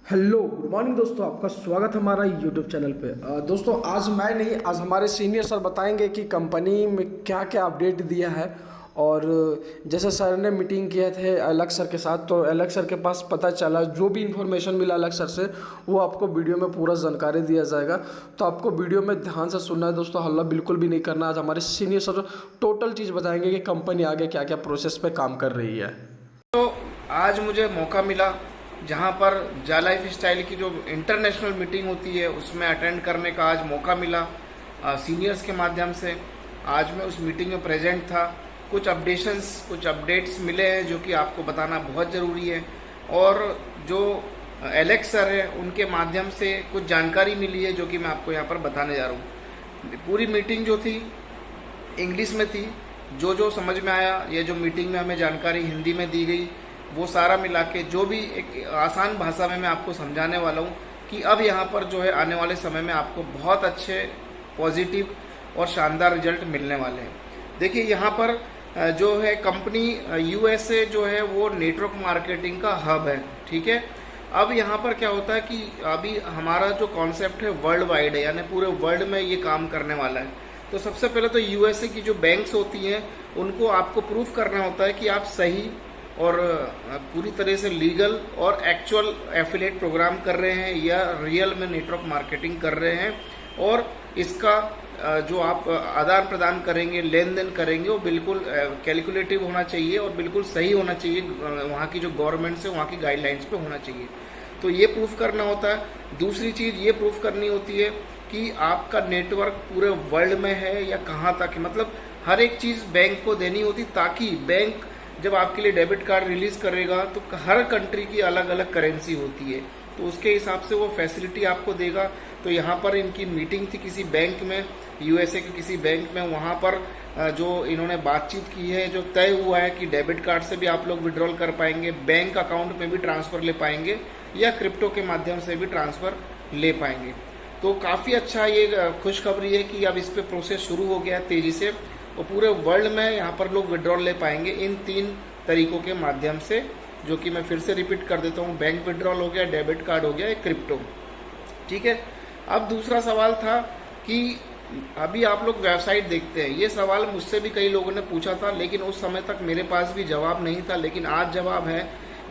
Hello good morning दोस्तों, आपका स्वागत है हमारा यूट्यूब चैनल पे। दोस्तों आज मैं नहीं, आज हमारे सीनियर सर बताएंगे कि कंपनी में क्या क्या अपडेट दिया है। और जैसे सर ने मीटिंग किए थे अलग सर के साथ, तो अलग सर के पास पता चला, जो भी इन्फॉर्मेशन मिला अलग सर से वो आपको वीडियो में पूरा जानकारी दिया जाएगा। तो आपको वीडियो में ध्यान से सुनना है दोस्तों, हल्ला बिल्कुल भी नहीं करना। आज हमारे सीनियर सर टोटल चीज़ बताएंगे कि कंपनी आगे क्या क्या प्रोसेस पे काम कर रही है। तो आज मुझे मौका मिला जहां पर जा लाइफ स्टाइल की जो इंटरनेशनल मीटिंग होती है उसमें अटेंड करने का आज मौका मिला सीनियर्स के माध्यम से। आज मैं उस मीटिंग में प्रेजेंट था। कुछ अपडेट्स मिले हैं जो कि आपको बताना बहुत ज़रूरी है। और जो एलेक्स सर है उनके माध्यम से कुछ जानकारी मिली है जो कि मैं आपको यहाँ पर बताने जा रहा हूँ। पूरी मीटिंग जो थी इंग्लिश में थी। जो जो समझ में आया, ये जो मीटिंग में हमें जानकारी हिंदी में दी गई, वो सारा मिला के जो भी एक आसान भाषा में मैं आपको समझाने वाला हूँ कि अब यहाँ पर जो है आने वाले समय में आपको बहुत अच्छे पॉजिटिव और शानदार रिजल्ट मिलने वाले हैं। देखिए यहाँ पर जो है कंपनी यूएसए जो है वो नेटवर्क मार्केटिंग का हब है, ठीक है। अब यहाँ पर क्या होता है कि अभी हमारा जो कॉन्सेप्ट है वर्ल्ड वाइड है, यानी पूरे वर्ल्ड में ये काम करने वाला है। तो सबसे पहले तो यूएसए की जो बैंक्स होती हैं उनको आपको प्रूफ करना होता है कि आप सही और पूरी तरह से लीगल और एक्चुअल एफिलिएट प्रोग्राम कर रहे हैं या रियल में नेटवर्क मार्केटिंग कर रहे हैं। और इसका जो आप आदान प्रदान करेंगे, लेन देन करेंगे, वो बिल्कुल कैलकुलेटिव होना चाहिए और बिल्कुल सही होना चाहिए। वहाँ की जो गवर्नमेंट से वहाँ की गाइडलाइंस पे होना चाहिए। तो ये प्रूफ करना होता है। दूसरी चीज़ ये प्रूफ करनी होती है कि आपका नेटवर्क पूरे वर्ल्ड में है या कहाँ तक है। मतलब हर एक चीज़ बैंक को देनी होती, ताकि बैंक जब आपके लिए डेबिट कार्ड रिलीज करेगा तो हर कंट्री की अलग अलग करेंसी होती है, तो उसके हिसाब से वो फैसिलिटी आपको देगा। तो यहाँ पर इनकी मीटिंग थी किसी बैंक में, यूएसए के किसी बैंक में। वहाँ पर जो इन्होंने बातचीत की है, जो तय हुआ है कि डेबिट कार्ड से भी आप लोग विड्रॉल कर पाएंगे, बैंक अकाउंट में भी ट्रांसफ़र ले पाएंगे या क्रिप्टो के माध्यम से भी ट्रांसफ़र ले पाएंगे। तो काफ़ी अच्छा ये खुशखबरी है कि अब इस पर प्रोसेस शुरू हो गया है तेज़ी से, और पूरे वर्ल्ड में यहाँ पर लोग विड्रॉल ले पाएंगे इन 3 तरीकों के माध्यम से, जो कि मैं फिर से रिपीट कर देता हूँ। बैंक विड्रॉल हो गया, डेबिट कार्ड हो गया, एक क्रिप्टो, ठीक है। अब दूसरा सवाल था कि अभी आप लोग वेबसाइट देखते हैं। ये सवाल मुझसे भी कई लोगों ने पूछा था, लेकिन उस समय तक मेरे पास भी जवाब नहीं था। लेकिन आज जवाब है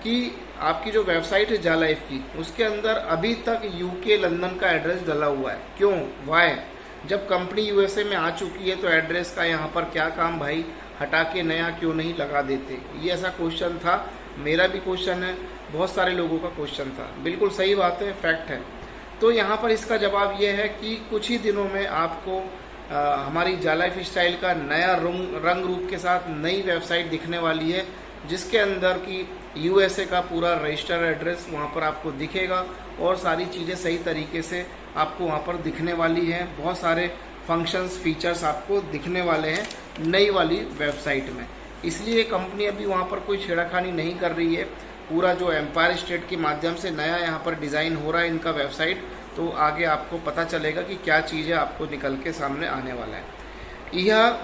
कि आपकी जो वेबसाइट है जा लाइफ की, उसके अंदर अभी तक यूके लंदन का एड्रेस डला हुआ है। क्यों, वाई? जब कंपनी यूएसए में आ चुकी है तो एड्रेस का यहाँ पर क्या काम भाई, हटा के नया क्यों नहीं लगा देते? ये ऐसा क्वेश्चन था, मेरा भी क्वेश्चन है, बहुत सारे लोगों का क्वेश्चन था। बिल्कुल सही बात है, फैक्ट है। तो यहाँ पर इसका जवाब ये है कि कुछ ही दिनों में आपको हमारी जा लाइफ स्टाइल का नया रंग रूप के साथ नई वेबसाइट दिखने वाली है, जिसके अंदर की यूएसए का पूरा रजिस्टर एड्रेस वहाँ पर आपको दिखेगा और सारी चीज़ें सही तरीके से आपको वहाँ पर दिखने वाली हैं। बहुत सारे फंक्शंस, फीचर्स आपको दिखने वाले हैं नई वाली वेबसाइट में। इसलिए कंपनी अभी वहाँ पर कोई छेड़खानी नहीं कर रही है। पूरा जो एम्पायर स्टेट के माध्यम से नया यहाँ पर डिज़ाइन हो रहा है इनका वेबसाइट। तो आगे आपको पता चलेगा कि क्या चीज़ें आपको निकल के सामने आने वाला है। यह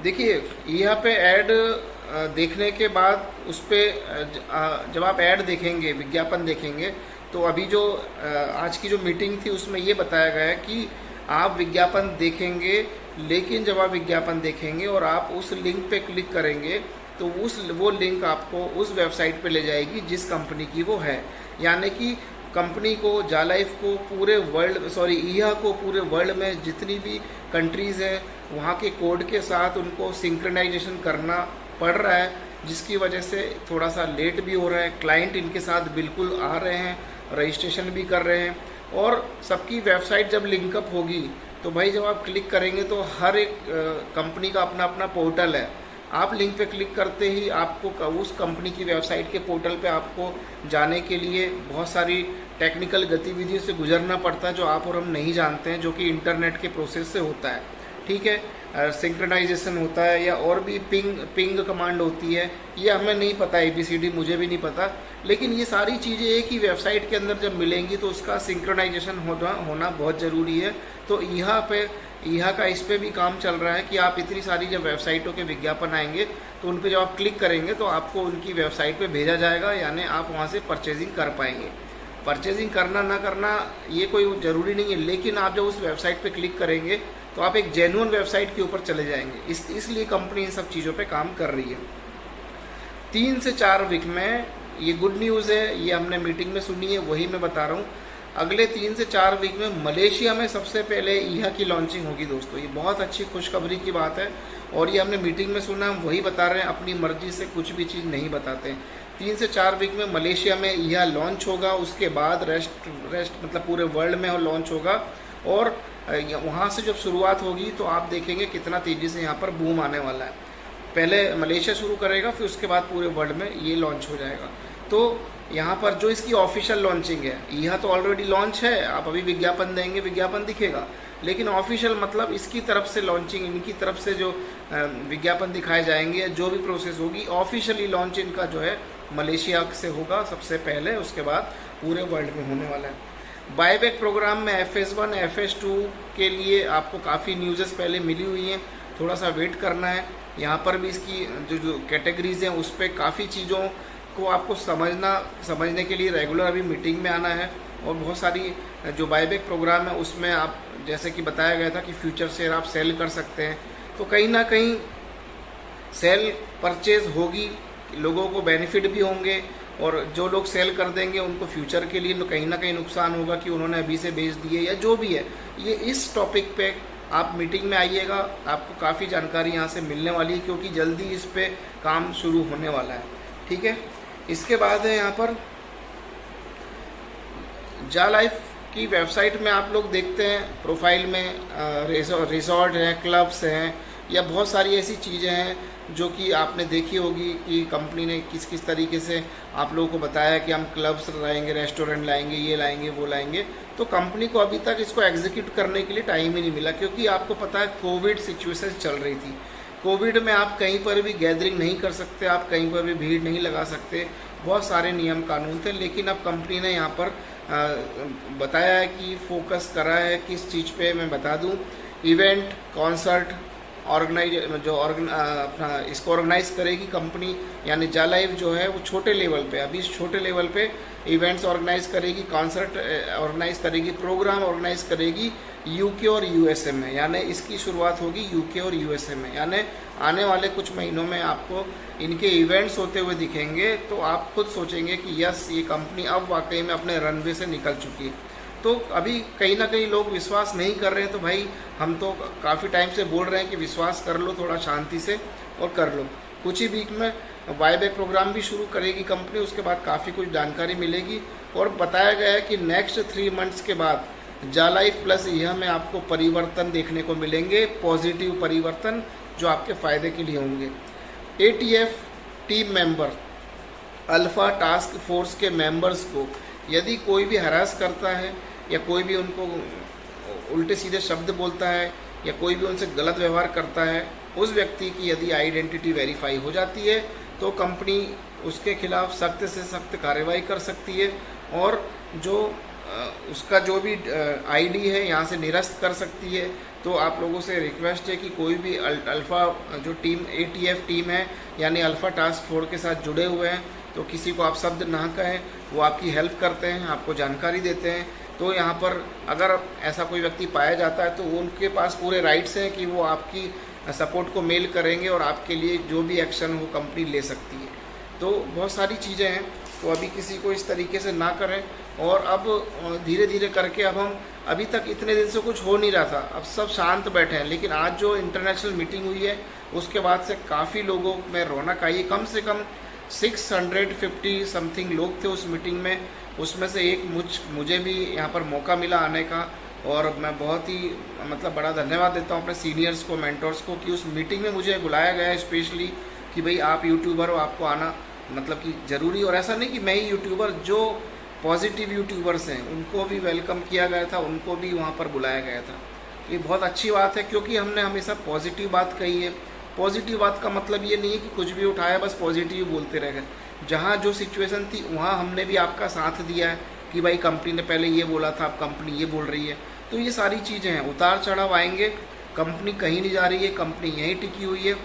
देखिए, यहाँ पे ऐड देखने के बाद उस पर जब आप ऐड देखेंगे, विज्ञापन देखेंगे, तो अभी जो आज की जो मीटिंग थी उसमें ये बताया गया है कि आप विज्ञापन देखेंगे, लेकिन जब आप विज्ञापन देखेंगे और आप उस लिंक पे क्लिक करेंगे तो वो लिंक आपको उस वेबसाइट पे ले जाएगी जिस कंपनी की वो है। यानी कि कंपनी को, जा लाइफ को पूरे वर्ल्ड, ईहा को पूरे वर्ल्ड में जितनी भी कंट्रीज़ हैं वहाँ के कोड के साथ उनको सिंक्रोनाइजेशन करना पड़ रहा है, जिसकी वजह से थोड़ा सा लेट भी हो रहा है। क्लाइंट इनके साथ बिल्कुल आ रहे हैं, रजिस्ट्रेशन भी कर रहे हैं। और सबकी वेबसाइट जब लिंकअप होगी तो भाई जब आप क्लिक करेंगे तो हर एक कंपनी का अपना अपना पोर्टल है। आप लिंक पे क्लिक करते ही आपको उस कंपनी की वेबसाइट के पोर्टल पे आपको जाने के लिए बहुत सारी टेक्निकल गतिविधियों से गुजरना पड़ता है, जो आप और हम नहीं जानते हैं, जो कि इंटरनेट के प्रोसेस से होता है, ठीक है। सिंक्रोनाइजेशन होता है या और भी पिंग कमांड होती है, ये हमें नहीं पता, ABCD मुझे भी नहीं पता, लेकिन ये सारी चीज़ें एक ही वेबसाइट के अंदर जब मिलेंगी तो उसका सिंक्रोनाइजेशन होना बहुत ज़रूरी है। तो यहाँ का इस पे भी काम चल रहा है कि आप इतनी सारी जब वेबसाइटों के विज्ञापन आएंगे तो उन पर जब आप क्लिक करेंगे तो आपको उनकी वेबसाइट पे भेजा जाएगा, यानी आप वहाँ से परचेजिंग कर पाएंगे। परचेजिंग करना ना करना ये कोई ज़रूरी नहीं है, लेकिन आप जब उस वेबसाइट पे क्लिक करेंगे तो आप एक जेन्युइन वेबसाइट के ऊपर चले जाएंगे। इसलिए कंपनी इन सब चीज़ों पे काम कर रही है। 3 से 4 वीक में, ये गुड न्यूज़ है, ये हमने मीटिंग में सुनी है, वही मैं बता रहा हूँ। अगले 3 से 4 वीक में मलेशिया में सबसे पहले ईहा की लॉन्चिंग होगी दोस्तों। ये बहुत अच्छी खुशखबरी की बात है और ये हमने मीटिंग में सुना, हम वही बता रहे हैं, अपनी मर्जी से कुछ भी चीज़ नहीं बताते। 3 से 4 वीक में मलेशिया में ईहा लॉन्च होगा, उसके बाद रेस्ट मतलब पूरे वर्ल्ड में लॉन्च होगा और वहाँ से जब शुरुआत होगी तो आप देखेंगे कितना तेज़ी से यहाँ पर बूम आने वाला है। पहले मलेशिया शुरू करेगा, फिर उसके बाद पूरे वर्ल्ड में ये लॉन्च हो जाएगा। तो यहाँ पर जो इसकी ऑफिशियल लॉन्चिंग है, यह तो ऑलरेडी लॉन्च है, आप अभी विज्ञापन देंगे, विज्ञापन दिखेगा, लेकिन ऑफिशियल मतलब इसकी तरफ से लॉन्चिंग, इनकी तरफ से जो विज्ञापन दिखाए जाएंगे या जो भी प्रोसेस होगी, ऑफिशियली लॉन्च इनका जो है मलेशिया से होगा सबसे पहले, उसके बाद पूरे वर्ल्ड में होने वाला है। बायबैक प्रोग्राम में FS1 FS2 के लिए आपको काफ़ी न्यूज़ेस पहले मिली हुई हैं, थोड़ा सा वेट करना है। यहाँ पर भी इसकी जो कैटेगरीज हैं उस पर काफ़ी चीज़ों को आपको समझने के लिए रेगुलर अभी मीटिंग में आना है। और बहुत सारी जो बायबैक प्रोग्राम है उसमें आप, जैसे कि बताया गया था कि फ्यूचर शेयर आप सेल कर सकते हैं, तो कहीं ना कहीं सेल परचेज होगी, लोगों को बेनिफिट भी होंगे, और जो लोग सेल कर देंगे उनको फ्यूचर के लिए कहीं ना कहीं नुकसान होगा कि उन्होंने अभी से बेच दिए या जो भी है। ये इस टॉपिक पे आप मीटिंग में आइएगा, आपको काफ़ी जानकारी यहाँ से मिलने वाली है, क्योंकि जल्दी इस पे काम शुरू होने वाला है। ठीक है, इसके बाद है यहाँ पर जा लाइफ की वेबसाइट में आप लोग देखते हैं प्रोफाइल में रिसोर्ट हैं, क्लब्स हैं, या बहुत सारी ऐसी चीज़ें हैं जो कि आपने देखी होगी कि कंपनी ने किस किस तरीके से आप लोगों को बताया कि हम क्लब्स लाएंगे, रेस्टोरेंट लाएंगे, ये लाएंगे, वो लाएंगे। तो कंपनी को अभी तक इसको एग्जीक्यूट करने के लिए टाइम ही नहीं मिला, क्योंकि आपको पता है कोविड सिचुएशन चल रही थी। कोविड में आप कहीं पर भी गैदरिंग नहीं कर सकते, आप कहीं पर भी भीड़ नहीं लगा सकते, बहुत सारे नियम कानून थे। लेकिन अब कंपनी ने यहाँ पर बताया है कि फोकस करा है किस चीज़ पे, मैं बता दूँ, इवेंट, कॉन्सर्ट अपना इसको ऑर्गेनाइज करेगी कंपनी, यानी जा लाइफ जो है वो छोटे लेवल पे, अभी इस छोटे लेवल पे इवेंट्स ऑर्गेनाइज करेगी, कॉन्सर्ट ऑर्गेनाइज करेगी, प्रोग्राम ऑर्गेनाइज करेगी UK और USA में, यानी इसकी शुरुआत होगी UK और USA में। यानी आने वाले कुछ महीनों में आपको इनके इवेंट्स होते हुए दिखेंगे, तो आप खुद सोचेंगे कि यस, ये कंपनी अब वाकई में अपने रनवे से निकल चुकी है। तो अभी कहीं ना कहीं लोग विश्वास नहीं कर रहे हैं, तो भाई हम तो काफ़ी टाइम से बोल रहे हैं कि विश्वास कर लो थोड़ा शांति से और कर लो। कुछ ही वीक में बायबैक प्रोग्राम भी शुरू करेगी कंपनी, उसके बाद काफ़ी कुछ जानकारी मिलेगी। और बताया गया है कि नेक्स्ट 3 मंथ्स के बाद जा लाइफ प्लस यह में आपको परिवर्तन देखने को मिलेंगे, पॉजिटिव परिवर्तन जो आपके फ़ायदे के लिए होंगे। ATF team member, alpha task force के मेंबर्स को यदि कोई भी हरास करता है या कोई भी उनको उल्टे सीधे शब्द बोलता है या कोई भी उनसे गलत व्यवहार करता है, उस व्यक्ति की यदि आइडेंटिटी वेरीफाई हो जाती है तो कंपनी उसके खिलाफ सख्त से सख्त कार्रवाई कर सकती है और जो उसका जो भी ID है यहाँ से निरस्त कर सकती है। तो आप लोगों से रिक्वेस्ट है कि कोई भी अल्फ़ा जो टीम ATF टीम है यानी अल्फ़ा टास्क फोर्स के साथ जुड़े हुए हैं, तो किसी को आप शब्द ना कहें, वो आपकी हेल्प करते हैं, आपको जानकारी देते हैं। तो यहाँ पर अगर ऐसा कोई व्यक्ति पाया जाता है तो उनके पास पूरे राइट्स हैं कि वो आपकी सपोर्ट को मेल करेंगे और आपके लिए जो भी एक्शन हो कंपनी ले सकती है। तो बहुत सारी चीज़ें हैं, तो अभी किसी को इस तरीके से ना करें। और अब धीरे धीरे करके अब हम, अभी तक इतने दिन से कुछ हो नहीं रहा था, अब सब शांत बैठे हैं, लेकिन आज जो इंटरनेशनल मीटिंग हुई है उसके बाद से काफ़ी लोगों में रौनक आई। कम से कम 650 समथिंग लोग थे उस मीटिंग में, उसमें से एक मुझे भी यहाँ पर मौका मिला आने का। और मैं बहुत ही मतलब बड़ा धन्यवाद देता हूँ अपने सीनियर्स को, मेंटर्स को, कि उस मीटिंग में मुझे बुलाया गया है स्पेशली कि भाई आप यूट्यूबर हो, आपको आना मतलब कि ज़रूरी। और ऐसा नहीं कि मैं ही यूट्यूबर, जो पॉजिटिव यूट्यूबर्स हैं उनको भी वेलकम किया गया था, उनको भी वहाँ पर बुलाया गया था। ये बहुत अच्छी बात है, क्योंकि हमने हमेशा पॉजिटिव बात कही है। पॉजिटिव बात का मतलब ये नहीं है कि कुछ भी उठाया बस पॉजिटिव बोलते रह गए। जहाँ जो सिचुएशन थी वहाँ हमने भी आपका साथ दिया है कि भाई कंपनी ने पहले ये बोला था, अब कंपनी ये बोल रही है। तो ये सारी चीज़ें हैं, उतार चढ़ाव आएंगे, कंपनी कहीं नहीं जा रही है, कंपनी यहीं टिकी हुई है,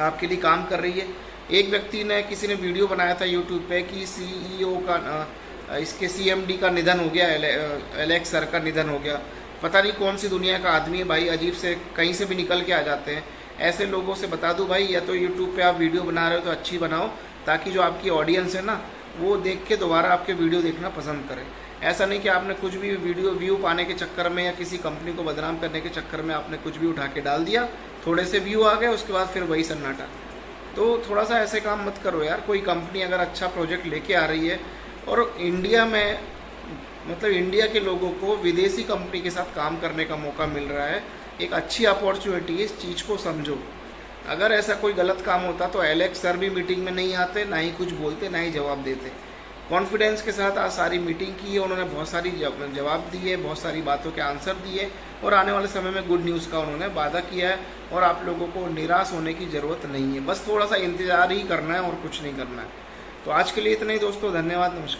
आपके लिए काम कर रही है। एक व्यक्ति ने, किसी ने वीडियो बनाया था यूट्यूब पे कि CEO का, इसके CMD का निधन हो गया, एलेक्स सर का निधन हो गया। पता नहीं कौन सी दुनिया का आदमी है भाई, अजीब से कहीं से भी निकल के आ जाते हैं। ऐसे लोगों से बता दूं भाई, या तो यूट्यूब पे आप वीडियो बना रहे हो तो अच्छी बनाओ, ताकि जो आपकी ऑडियंस है ना वो देख के दोबारा आपके वीडियो देखना पसंद करे। ऐसा नहीं कि आपने कुछ भी वीडियो व्यू पाने के चक्कर में या किसी कंपनी को बदनाम करने के चक्कर में आपने कुछ भी उठा के डाल दिया, थोड़े से व्यू आ गए, उसके बाद फिर वही सन्नाटा। तो थोड़ा सा ऐसे काम मत करो यार। कोई कंपनी अगर अच्छा प्रोजेक्ट लेके आ रही है और इंडिया में, मतलब इंडिया के लोगों को विदेशी कंपनी के साथ काम करने का मौका मिल रहा है, एक अच्छी अपॉर्चुनिटी है, इस चीज़ को समझो। अगर ऐसा कोई गलत काम होता तो एलेक्स सर भी मीटिंग में नहीं आते, ना ही कुछ बोलते, ना ही जवाब देते। कॉन्फिडेंस के साथ आज सारी मीटिंग की है उन्होंने, बहुत सारी जवाब दिए, बहुत सारी बातों के आंसर दिए, और आने वाले समय में गुड न्यूज़ का उन्होंने वादा किया है। और आप लोगों को निराश होने की ज़रूरत नहीं है, बस थोड़ा सा इंतज़ार ही करना है और कुछ नहीं करना है। तो आज के लिए इतना ही दोस्तों, धन्यवाद, नमस्कार।